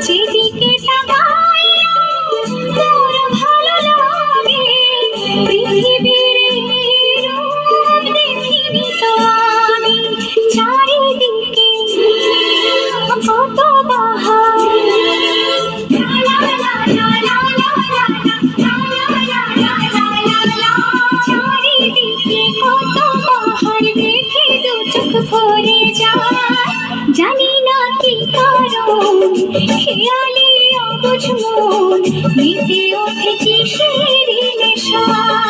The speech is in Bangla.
যেদিকে তাকাই তোর ভালো লাগে। পৃথিবীর এই রূপ দেখিনি তো আমি, চারিদিকে কত বাহার। চারিদিকে কত বাহার দেখে দু চোখ ভরে যায়। জানি না কি কারণ খেয়ালি অবুঝ মন মেতে ওঠে কিসেরই নেশায়।